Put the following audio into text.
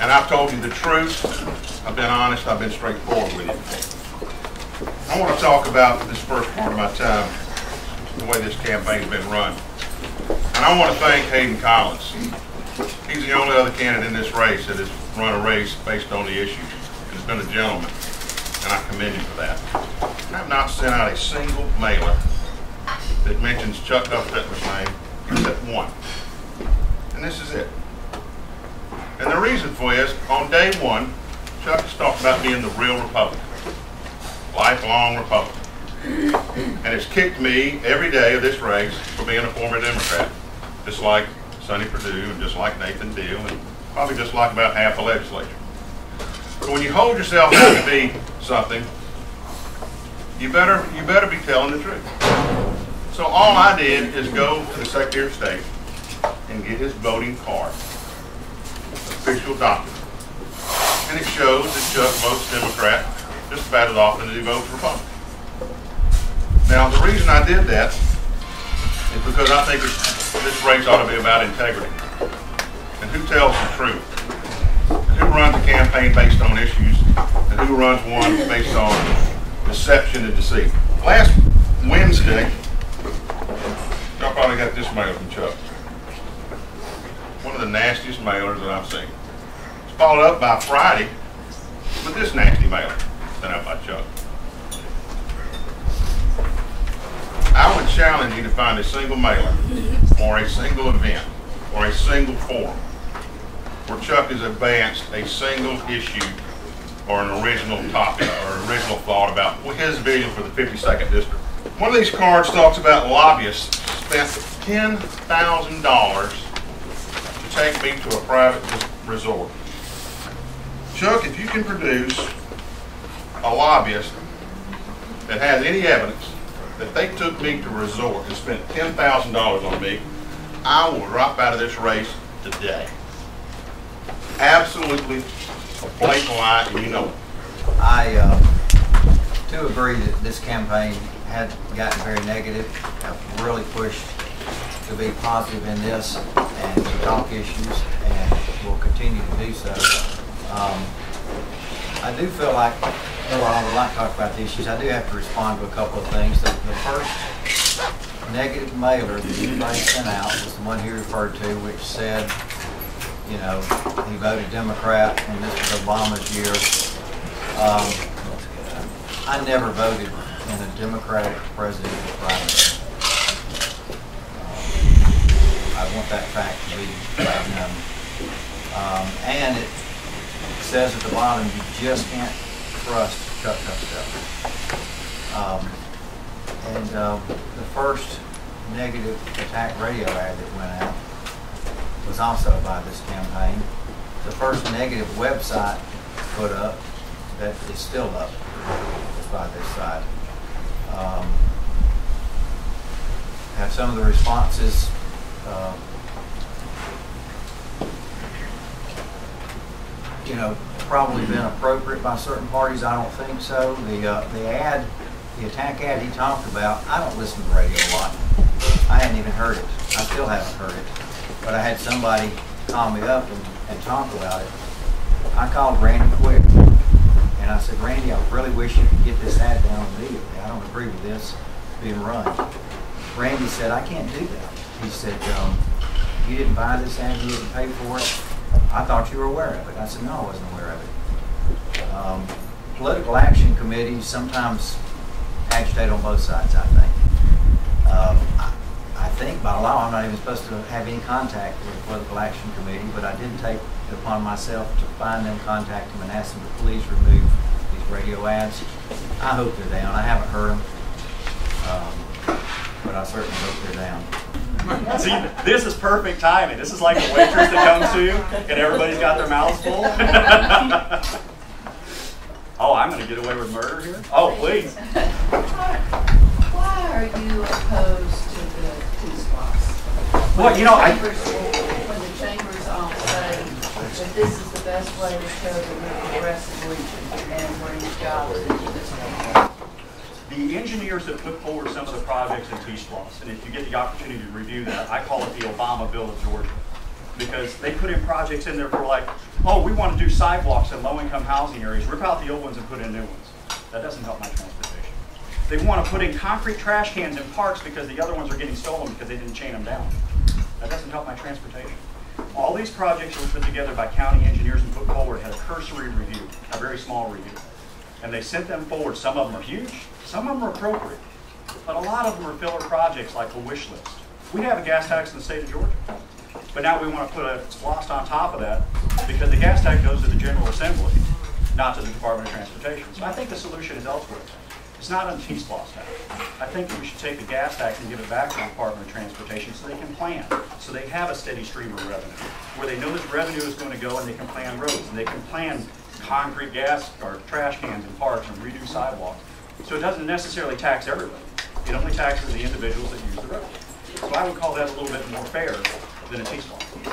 And I've told you the truth. I've been honest. I've been straightforward with you. I want to talk about this first part of my time, the way this campaign's been run. And I want to thank Hayden Collins. He's the only other candidate in this race that has run a race based on the issues. He's been a gentleman, and I commend him for that. I have not sent out a single mailer that mentions Chuck Hufstetler's name except one. And this is it. And the reason for it is, on day one, Chuck has talked about being the real Republican, lifelong Republican. And it's kicked me every day of this race for being a former Democrat, just like Sonny Perdue and just like Nathan Deal and probably just like about half the legislature. So when you hold yourself out to be something, you better be telling the truth. So all I did is go to the Secretary of State and get his voting card, official document. And it shows that Chuck votes Democrat just about as often as he votes Republican. Now, the reason I did that is because I think this race ought to be about integrity. And who tells the truth? And who runs a campaign based on issues? And who runs one based on deception and deceit? Last Wednesday, y'all probably got this mailer from Chuck. One of the nastiest mailers that I've seen. It's followed up by Friday with this nasty mailer sent out by Chuck. I would challenge you to find a single mailer or a single event or a single forum where Chuck has advanced a single issue or an original topic or an original thought about his vision for the 52nd District. One of these cards talks about lobbyists spent $10,000 to take me to a private resort. Chuck, if you can produce a lobbyist that has any evidence that they took me to a resort and spent $10,000 on me, I will drop out of this race today. Absolutely a blatant lie, and you know it. I do agree that this campaign had gotten very negative. I've really pushed to be positive in this and to talk issues, and will continue to do so. I do feel like, well, I would like to talk about the issues. I do have to respond to a couple of things. The first negative mailer that anybody sent out was the one he referred to, which said, you know, he voted Democrat and this was Obama's year. I never voted in a Democratic presidential primary. I want that fact to be known. And it says at the bottom, you just can't trust Chuck Hufstetler. The first negative attack radio ad that went out was also by this campaign. The first negative website put up that is still up is by this site. Have some of the responses you know, probably been appropriate by certain parties. I don't think so. The attack ad he talked about, I don't listen to the radio a lot. I hadn't even heard it. I still haven't heard it. But I had somebody call me up and talk about it. I called Randy quick, and I said, Randy, I really wish you could get this ad down immediately. I don't agree with this being run. Randy said, I can't do that. He said, you didn't buy this ad, you didn't pay for it. I thought you were aware of it. I said, no, I wasn't aware of it. Political action committees sometimes agitate on both sides, I think. I think by law I'm not even supposed to have any contact with the political action committee, but I did take it upon myself to find them, contact them, and ask them to please remove these radio ads. I hope they're down. I haven't heard them, but I certainly hope they're down. See, this is perfect timing. This is like a waitress that comes to you and everybody's got their mouths full. Oh, I'm going to get away with murder here? Oh, please. Why are you opposed to the T-SPOS? Well, you know, when the chambers all say that this is the best way to show that we're progressive region and bring jobs into this country. The engineers that put forward some of the projects in T-SPOS, and if you get the opportunity to review that, I call it the Obama Bill of Georgia. because they put in projects in there for like, oh, we want to do sidewalks in low-income housing areas, rip out the old ones and put in new ones. That doesn't help my transportation. They want to put in concrete trash cans in parks because the other ones are getting stolen because they didn't chain them down. That doesn't help my transportation. All these projects were put together by county engineers and put forward had a cursory review, a very small review. And they sent them forward. Some of them are huge, some of them are appropriate, but a lot of them are filler projects like a wish list. We have a gas tax in the state of Georgia, but now we want to put a SLOST on top of that because the gas tax goes to the General Assembly, not to the Department of Transportation. So I think the solution is elsewhere. It's not on T-SLOST tax. I think that we should take the gas tax and give it back to the Department of Transportation so they can plan, so they have a steady stream of revenue, where they know this revenue is going to go and they can plan roads, and they can plan concrete gas or trash cans in parks and redo sidewalks. So it doesn't necessarily tax everybody. It only taxes the individuals that use the road. So I would call that a little bit more fair than a T-SLOST.